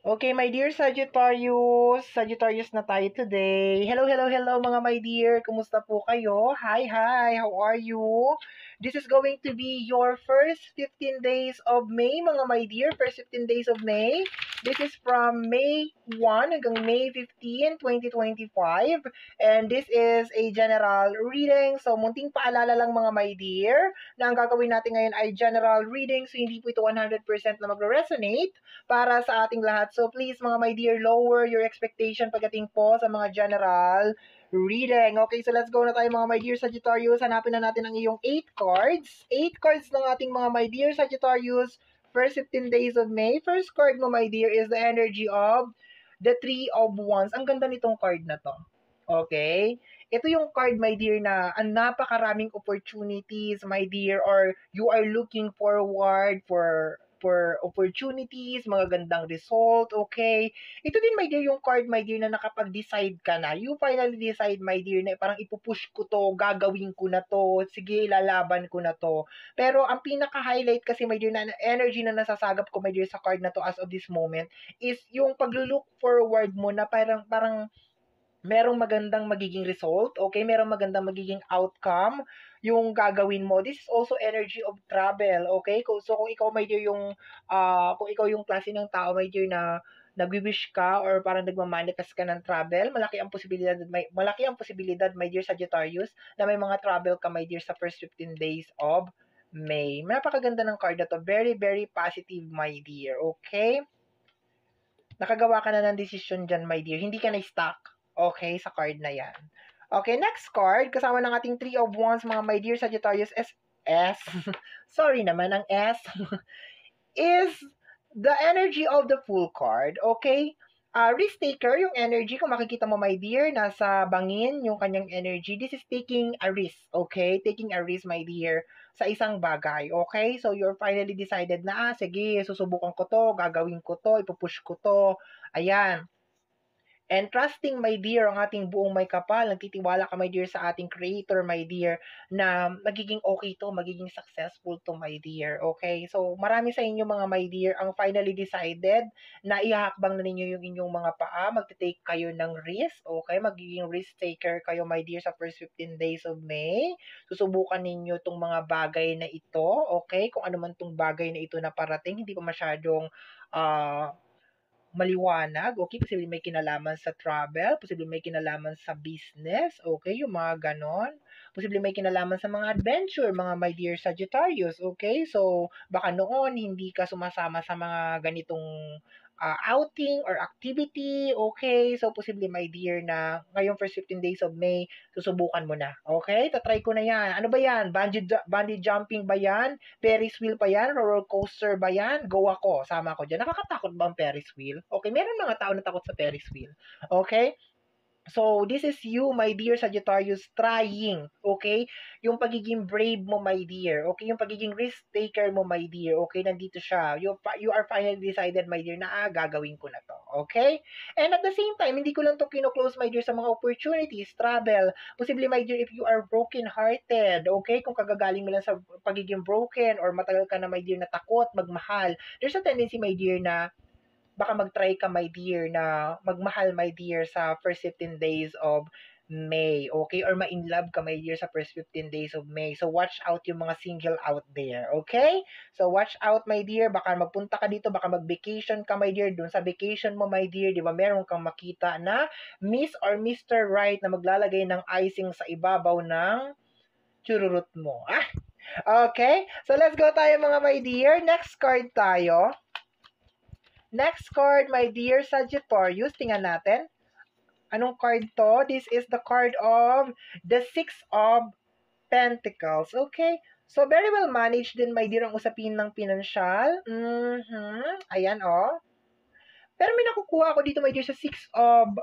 Okay, my dear Sagittarius. Sagittarius na tayo today. Hello, hello, hello mga my dear. Kumusta po kayo? Hi, hi. How are you? This is going to be your first 15 days of May, mga my dear. First 15 days of May. This is from May 1 hanggang May 15, 2025. And this is a general reading. So, munting paalala lang mga my dear na ang gagawin natin ngayon ay general reading. So, hindi po ito 100% na magre-resonate para sa ating lahat. So please mga my dear, lower your expectation pagdating po sa mga general reading. Okay, so let's go na tayo mga my dear Sagittarius. Hanapin na natin ang iyong 8 cards. 8 cards ng ating mga my dear Sagittarius. First 15 days of May. First card mo my dear is the energy of the Three of Wands. Ang ganda nitong card na to. Okay? Ito yung card, my dear, na ang napakaraming opportunities, my dear, or you are looking forward for opportunities, mga gandang result, okay? Ito din, my dear, yung card, my dear, na nakapag-decide ka na. You finally decide, my dear, na parang ipupush ko to, gagawin ko na to, sige, lalaban ko na to. Pero ang pinaka-highlight kasi, my dear, na energy na nasasagap ko, my dear, sa card na to as of this moment, is yung pag-look forward mo na parang merong magandang magiging result, okay? Merong magandang magiging outcome yung gagawin mo. This is also energy of travel, okay? So kung ikaw may dear yung kung ikaw yung klase ng tao may dear na nagwi-wish ka or parang nagmamanifest ka ng travel, malaki ang posibilidad my dear Sagittarius na may mga travel ka my dear sa first 15 days of May. Napakaganda ng card na to. Very, very positive, my dear. Okay? Nakagawa ka na ng decision dyan, my dear. Hindi ka na-stuck. Okay, sa card na yan. Okay, next card. Kasama ng ating Three of Wands, mga my dear Sagittarius, S. Sorry naman, ang S. is the energy of the Fool card. Okay? Risk taker, yung energy, kung makikita mo, my dear, nasa bangin yung kanyang energy. This is taking a risk, okay? Taking a risk, my dear, sa isang bagay, okay? So, you're finally decided na, sige, susubukan ko to, gagawin ko to, ipupush ko to. Ayan. And trusting, my dear, ang ating buong may kapal, nagtitiwala ka, my dear, sa ating creator, my dear, na magiging okay to, magiging successful to, my dear. Okay? So, marami sa inyo, mga my dear, ang finally decided na ihahakbang na ninyo yung inyong mga paa, magte-take kayo ng risk, okay? Magiging risk taker kayo, my dear, sa first 15 days of May. Susubukan ninyo tong mga bagay na ito, okay? Kung ano man tong bagay na ito na parating, hindi pa masyadong maliwanag, okay? Posible may kinalaman sa travel, posible may kinalaman sa business, okay? Yung mga ganon. Posible may kinalaman sa mga adventure, mga my dear Sagittarius, okay? So, baka noon hindi ka sumasama sa mga ganitong outing or activity, okay? So, posible, my dear, na ngayong first 15 days of May, susubukan mo na, okay? Tatry ko na yan. Ano ba yan? Bungee jumping ba yan? Ferris wheel pa yan? Roller coaster ba yan? Go ako. Sama ako dyan. Nakakatakot ba ang Ferris wheel? Okay, meron mga tao na takot sa Ferris wheel. Okay? So, this is you, my dear Sagittarius, trying, okay? Yung pagiging brave mo, my dear, okay? Yung pagiging risk taker mo, my dear, okay? Nandito siya. You are finally decided, my dear, na gagawin ko na to, okay? And at the same time, hindi ko lang to kino-close, my dear, sa mga opportunities, travel. Possibly, my dear, if you are broken-hearted, okay? Kung kagagaling mo lang sa pagiging broken or matagal ka na, my dear, na takot, magmahal, there's a tendency, my dear, na baka mag-try ka, my dear, na magmahal, my dear, sa first 15 days of May, okay? Or ma-in love ka, my dear, sa first 15 days of May. So, watch out yung mga single out there, okay? So, watch out, my dear. Baka magpunta ka dito, baka mag-vacation ka, my dear. Doon sa vacation mo, my dear, di ba, meron kang makita na Miss or Mr. Right na maglalagay ng icing sa ibabaw ng chururut mo. Okay? So, let's go tayo, mga my dear. Next card tayo. Next card, my dear Sagittarius, tingnan natin. Anong card to? This is the card of the Six of Pentacles. Okay? So, very well managed din, my dear, ang usapin ng pinansyal. Ayan, oh. Pero may nakukuha ako dito, my dear, sa Six of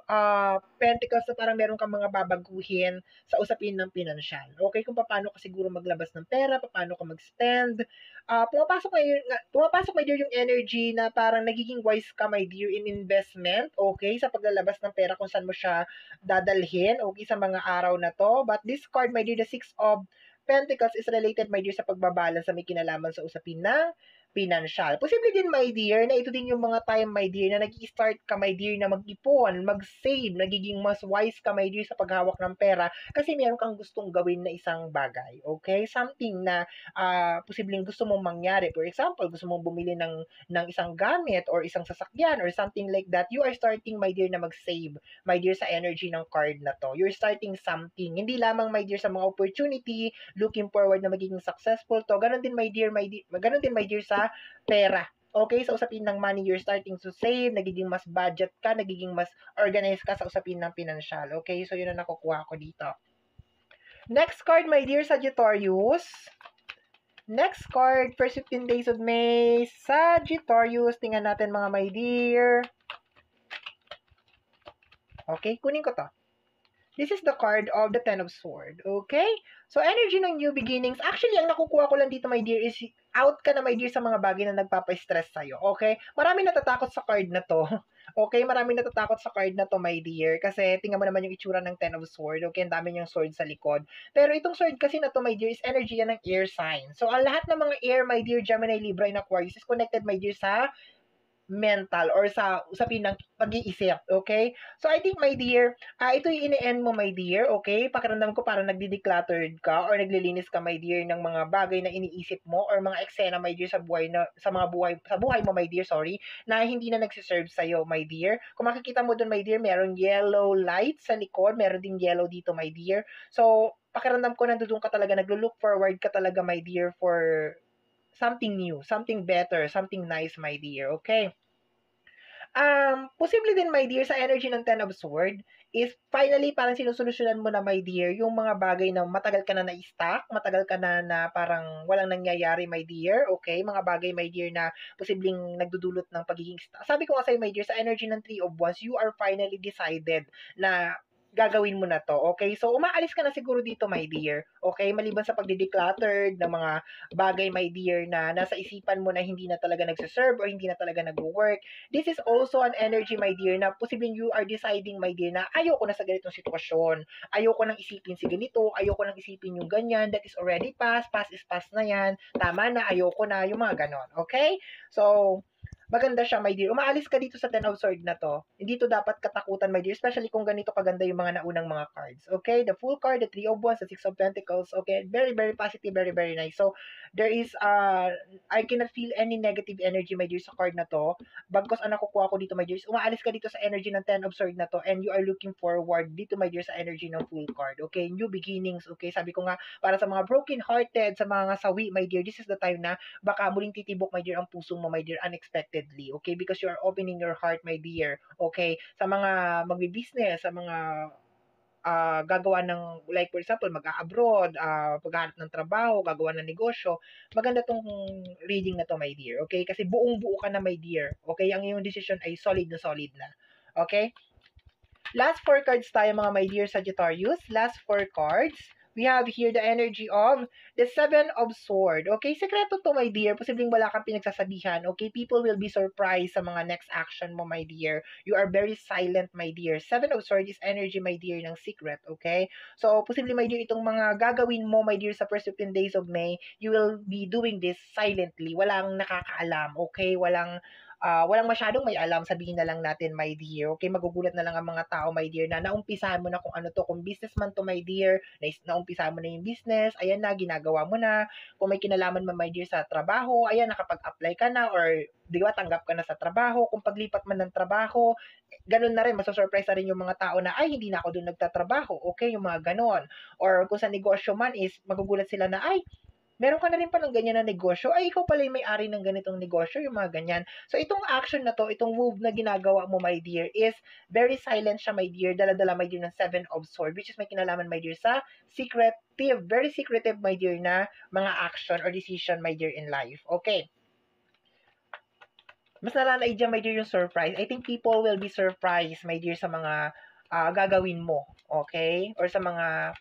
Pentacles na parang meron kang mga babaguhin sa usapin ng pinansyal. Okay? Kung paano ka siguro maglabas ng pera, paano ka mag-spend. Pumapasok, my dear, yung energy na parang nagiging wise ka, my dear, in investment. Okay? Sa paglalabas ng pera kung saan mo siya dadalhin. Okay? Sa mga araw na to. But this card, my dear, the Six of Pentacles is related, my dear, sa pagbabalance sa may kinalaman sa usapin ng pinansyal. Posible din, my dear, na ito din yung mga time, my dear, na nag-i-start ka, my dear, na mag-ipon, mag-save, nagiging mas wise ka, my dear, sa paghawak ng pera kasi meron kang gustong gawin na isang bagay. Okay? Something na posibleng gusto mong mangyari. For example, gusto mong bumili ng isang gamit or isang sasakyan or something like that. You are starting, my dear, na mag-save, my dear, sa energy ng card na to. You're starting something. Hindi lamang, my dear, sa mga opportunity, looking forward na magiging successful to. Ganon din, my dear, ganon din, my dear, sa pera. Okay, sa usapin ng money, you're starting to save, nagiging mas budget ka, nagiging mas organized ka sa usapin ng pinansyal. Okay, so yun ang nakukuha ko dito. Next card, my dear Sagittarius. Next card, first 15 days of May, Sagittarius. Tingnan natin, mga my dear. Okay, kunin ko to. This is the card of the Ten of Swords. Okay? So, energy ng new beginnings. Actually, ang nakukuha ko lang dito, my dear, is out ka na, my dear, sa mga bagay na nagpapa-stress sa'yo. Okay? Marami natatakot sa card na to. Okay? Marami natatakot sa card na to, my dear. Kasi, tingnan mo naman yung itsura ng Ten of Swords. Okay? Ang dami niyang sword sa likod. Pero itong sword kasi na to, my dear, is energy yan ng air sign. So, ang lahat ng mga air, my dear, Gemini, Libra, and Aquarius is connected, my dear, sa mental or sa usapin ng pag-iisip, okay? So, I think, my dear, ito yung ini-end mo, my dear, okay? Pakiramdam ko parang nagdi-decluttered ka or naglilinis ka, my dear, ng mga bagay na iniisip mo or mga eksena, my dear, sa buhay mo, my dear, sorry, na hindi na nagsiserve sa'yo, my dear. Kung makikita mo dun, my dear, merong yellow light sa likod, meron ding yellow dito, my dear. So, pakiramdam ko nandun ka talaga, naglo-look forward ka talaga, my dear, for something new, something better, something nice, my dear, okay? Posible din, my dear, sa energy ng Ten of Swords, is finally parang sinusolusyonan mo na, my dear, yung mga bagay na matagal ka na na-stuck, matagal ka na parang walang nangyayari, my dear, okay? Mga bagay, my dear, na posibleng nagdudulot ng pagiging stuck. Sabi ko nga sa'yo, my dear, sa energy ng Three of Wands, you are finally decided na gagawin mo na to, okay? So, umaalis ka na siguro dito, my dear, okay? Maliban sa pagdi-decluttered ng mga bagay, my dear, na nasa isipan mo na hindi na talaga nagsiserve or hindi na talaga nag-work. This is also an energy, my dear, na posibleng you are deciding, my dear, na ayoko na sa ganitong sitwasyon. Ayoko nang isipin si ganito, ayoko nang isipin yung ganyan, that is already past is past na yan, tama na, ayoko na, yung mga ganon, okay? So, maganda siya, my dear. Umaalis ka dito sa Ten of Swords na to. Hindi to dapat katakutan, my dear. Especially kung ganito kaganda yung mga naunang mga cards. Okay? The Full card, the Three of Wands, the Six of Pentacles. Okay? Very, very positive. Very, very nice. So, there is, I cannot feel any negative energy, my dear, sa card na to. Bagkos ang nakukuha ko dito, my dear, umaalis ka dito sa energy ng Ten of Swords na to and you are looking forward dito, my dear, sa energy ng Full card. Okay? New beginnings. Okay? Sabi ko nga, para sa mga broken-hearted, sa mga sawi, my dear, this is the time na baka muling titibok, my dear, ang puso mo, my dear, unexpectedly. Okay? Because you are opening your heart, my dear. Okay? Sa mga magbi-business, sa mga gagawa ng, like for example, mag-a-abroad, paghahanap ng trabaho, gagawa ng negosyo, maganda tong reading na to, my dear. Okay? Kasi buong-buo ka na, my dear. Okay? Ang iyong decision ay solid na solid na. Okay? Last 4 cards tayo, mga my dear Sagittarius. Last 4 cards. We have here the energy of the Seven of Swords. Okay, sekreto to, my dear. Posibleng wala kang pinagsasabihan. Okay, people will be surprised sa mga next action mo, my dear. You are very silent, my dear. Seven of Swords is energy, my dear, ng secret. Okay, so posibleng, my dear, itong mga gagawin mo, my dear, sa first 15 days of May, you will be doing this silently. Walang nakakaalam. Okay, walang masyadong may alam, sabihin na lang natin, my dear. Okay, magugulat na lang ang mga tao, my dear, na naumpisahan mo na kung ano to. Kung businessman to, my dear, naumpisahan mo na yung business, ayan na, ginagawa mo na. Kung may kinalaman mo, my dear, sa trabaho, ayan, nakapag-apply ka na, or di ba, tanggap ka na sa trabaho. Kung paglipat man ng trabaho, ganun na rin, masasurprise na rin yung mga tao na, ay, hindi na ako doon nagtatrabaho. Okay, yung mga ganon. Or kung sa negosyo man is, magugulat sila na, ay, meron ka na rin palang ganyan na negosyo, ay ikaw pala yung may-ari ng ganitong negosyo, yung mga ganyan. So, itong action na to, itong move na ginagawa mo, my dear, is very silent siya, my dear, dala-dala, my dear, ng Seven of Swords, which is may kinalaman, my dear, sa secretive, very secretive, my dear, na mga action or decision, my dear, in life. Okay. Mas nalalay dyan, my dear, yung surprise. I think people will be surprised, my dear, sa mga gagawin mo. Okay? Or sa mga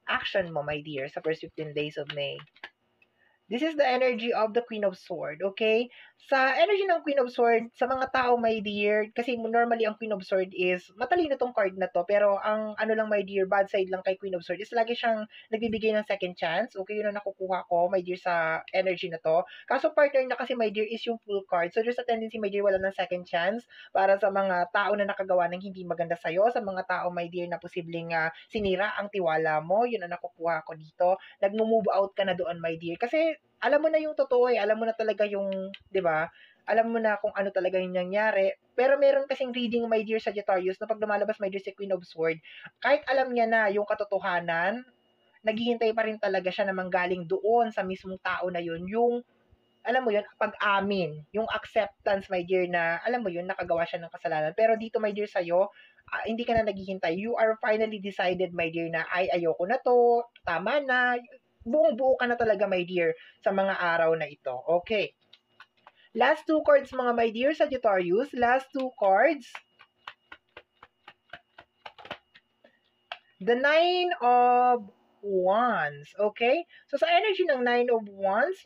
action mo, my dear, sa first 15 days of May. This is the energy of the Queen of Sword, okay? Sa energy ng Queen of Sword, sa mga tao, my dear, kasi normally ang Queen of Sword is, matalino tong card na to, pero ang ano lang, my dear, bad side lang kay Queen of Sword is lagi siyang nagbibigay ng second chance, okay? Yun ang nakukuha ko, my dear, sa energy na to. Kaso partner na kasi, my dear, is yung full card. So there's a tendency, my dear, wala ng second chance para sa mga tao na nakagawa ng hindi maganda sa'yo, sa mga tao, my dear, na posibleng sinira ang tiwala mo, yun ang nakukuha ko dito. Nagmo-move out ka na doon, my dear. Kasi alam mo na yung totoo eh. Alam mo na talaga yung, 'di ba? Alam mo na kung ano talaga yung nangyari. Pero meron kasing reading, my dear Sagittarius, na pag lumalabas, my dear, si Queen of Swords, kahit alam niya na yung katotohanan, naghihintay pa rin talaga siya na manggaling doon sa mismong tao na yun, yung, alam mo yun, pag-amin, yung acceptance, my dear, na, alam mo yun, nakagawa siya ng kasalanan. Pero dito, my dear, sa'yo, hindi ka na naghihintay. You are finally decided, my dear, na, ay, ayoko na to, tama na, buong-buo ka na talaga, my dear, sa mga araw na ito. Okay. Last two cards, mga my dear Sagittarius. Last two cards. The Nine of Wands. Okay? So, sa energy ng Nine of Wands,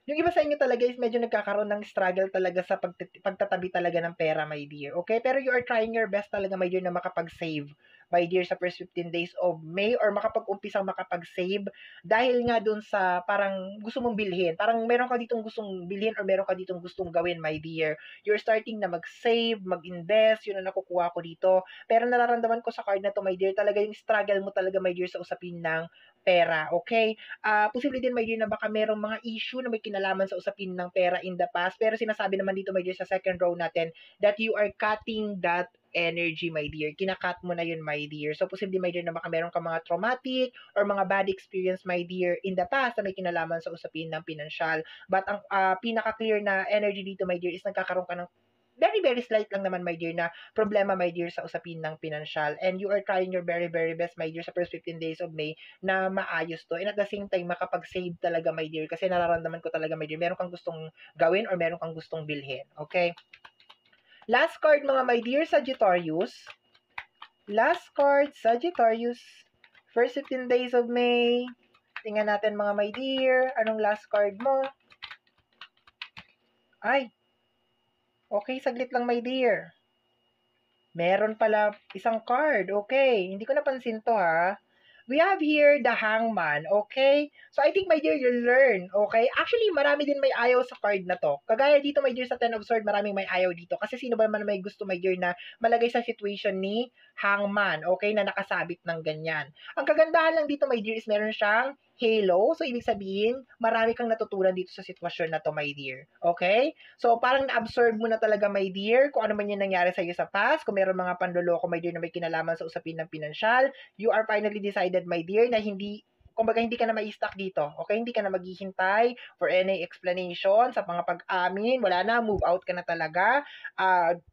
yung iba sa inyo talaga is medyo nagkakaroon ng struggle talaga sa pagtatabi talaga ng pera, my dear. Okay? Pero you are trying your best talaga, my dear, na makapag-save, my dear, sa first 15 days of May, or makapag-umpisang makapag-save dahil nga dun sa parang gusto mong bilhin. Parang meron ka ditong gustong bilhin or meron ka ditong gustong gawin, my dear. You're starting na mag-save, mag-invest, yun ang nakukuha ko dito. Pero nararamdaman ko sa card na to, my dear, talaga yung struggle mo talaga, my dear, sa usapin ng pera. Okay? Posible din, my dear, na baka merong mga issue na may kinalaman sa usapin ng pera in the past. Pero sinasabi naman dito, my dear, sa second row natin, that you are cutting that energy, my dear. Kinakat mo na yun, my dear. So, posible, my dear, na baka meron ka mga traumatic or mga bad experience, my dear, in the past na may kinalaman sa usapin ng pinansyal. But ang pinaka-clear na energy dito, my dear, is nagkakaroon ka ng very, very slight lang naman, my dear, na problema, my dear, sa usapin ng pinansyal. And you are trying your very, very best, my dear, sa first 15 days of May na maayos to. And at the same time, makapag-save talaga, my dear. Kasi nararamdaman ko talaga, my dear, meron kang gustong gawin or meron kang gustong bilhin. Okay? Last card, mga my dear Sagittarius. Last card, Sagittarius. First 15 days of May. Tingnan natin, mga my dear. Anong last card mo? Ay, okay, saglit lang, my dear. Meron pala isang card. Okay, hindi ko napansin to, ha. We have here the Hangman, okay? So, I think, my dear, you'll learn, okay? Actually, marami din may ayaw sa card na to. Kagaya dito, my dear, sa Ten of Swords, maraming may ayaw dito. Kasi sino ba naman may gusto, my dear, na malagay sa situation ni Hangman, okay? Na nakasabit ng ganyan. Ang kagandahan lang dito, my dear, is meron siyang halo. So, ibig sabihin, marami kang natutunan dito sa sitwasyon na to, my dear. Okay? So, parang na-absorb mo na talaga, my dear, kung ano man yung nangyari sa'yo sa past. Kung meron mga panloloko, my dear, na may kinalaman sa usapin ng pinansyal, you are finally decided, my dear, na hindi, kumbaga hindi ka na mai-stuck dito. Okay? Hindi ka na maghihintay for any explanation sa mga pag-amin. Wala na, move out ka na talaga.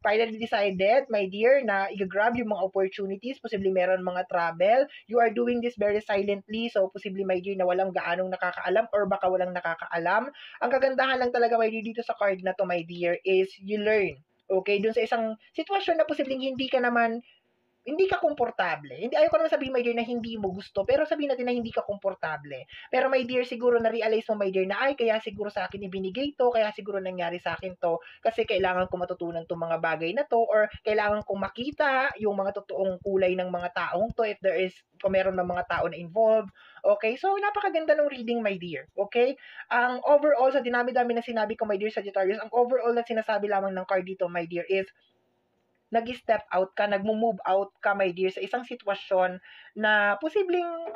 Finally decided, my dear, na i-grab yung mga opportunities. Posibleng meron mga travel. You are doing this very silently. So, posibleng, my dear, na walang gaanong nakakaalam or baka walang nakakaalam. Ang kagandahan lang talaga, my dear, dito sa card na to, my dear, is you learn. Okay? Dun sa isang sitwasyon na posibleng hindi ka komportable. Hindi, ayoko naman sabihin, my dear, na hindi mo gusto, pero sabihin natin na hindi ka komportable. Pero, my dear, siguro na-realize mo, my dear, na ay, kaya siguro sa akin ibinigay to, kaya siguro nangyari sa akin to, kasi kailangan ko matutunan tong mga bagay na to, or kailangan kong makita yung mga totoong kulay ng mga taong to, if there is, kung meron ng mga tao na involved. Okay? So, napakaganda ng reading, my dear. Okay? Ang overall, sa dinami-dami na sinabi ko, my dear Sagittarius, ang overall na sinasabi lamang ng card dito, my dear, is nag-step out ka, nag-move out ka, my dear, sa isang sitwasyon na posibleng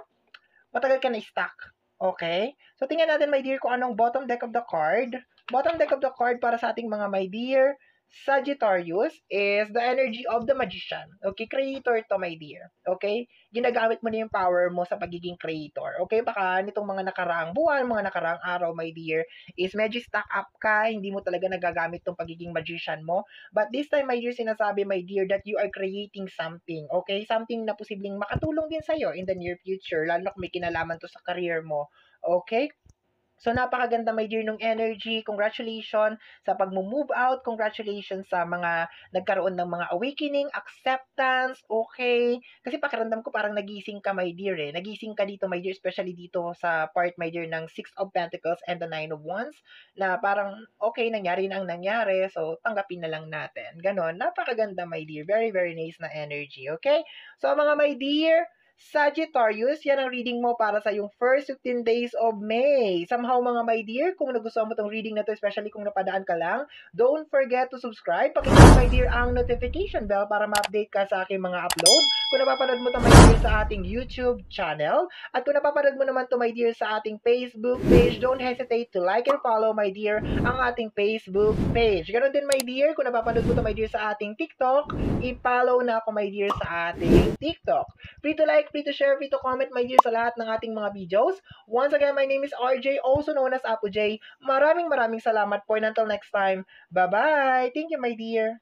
matagal ka na-stuck. Okay? So, tingnan natin, my dear, kung anong bottom deck of the card. Bottom deck of the card para sa ating mga my dear Sagittarius is the energy of the magician. Okay? Creator to, my dear. Okay? Ginagamit mo na yung power mo sa pagiging creator. Okay? Baka nitong mga nakaraang buwan, mga nakaraang araw, my dear, is medyo stuck up ka, hindi mo talaga nagagamit tong pagiging magician mo. But this time, my dear, sinasabi, my dear, that you are creating something. Okay? Something na posibleng makatulong din sa'yo in the near future, lalo kung may kinalaman to sa career mo. Okay? So, napakaganda, my dear, nung energy. Congratulations sa pag-move out. Congratulations sa mga nagkaroon ng mga awakening, acceptance, okay? Kasi pakiramdam ko parang nagising ka, my dear, eh. Nagising ka dito, my dear, especially dito sa part, my dear, ng Six of Pentacles and the Nine of Wands, na parang, okay, nangyari na ang nangyari, so tanggapin na lang natin. Ganon. Napakaganda, my dear. Very, very nice na energy, okay? So, mga my dear, Sagittarius, yan ang reading mo para sa yung first 15 days of May. Somehow, mga my dear, kung nagustuhan mo tong reading na to, especially kung napadaan ka lang, don't forget to subscribe. Pakiclick, my dear, ang notification bell para ma-update ka sa aking mga upload. Kung napapanood mo to, my dear, sa ating YouTube channel. At kung napapanood mo naman to, my dear, sa ating Facebook page, don't hesitate to like and follow, my dear, ang ating Facebook page. Ganon din, my dear, kung napapanood mo to, my dear, sa ating TikTok, i-follow na ako, my dear, sa ating TikTok. Free to like, free to share, free to comment, my dear, sa lahat ng ating mga videos. Once again, my name is RJ, also known as Apo J. Maraming salamat po, and until next time, bye-bye! Thank you, my dear!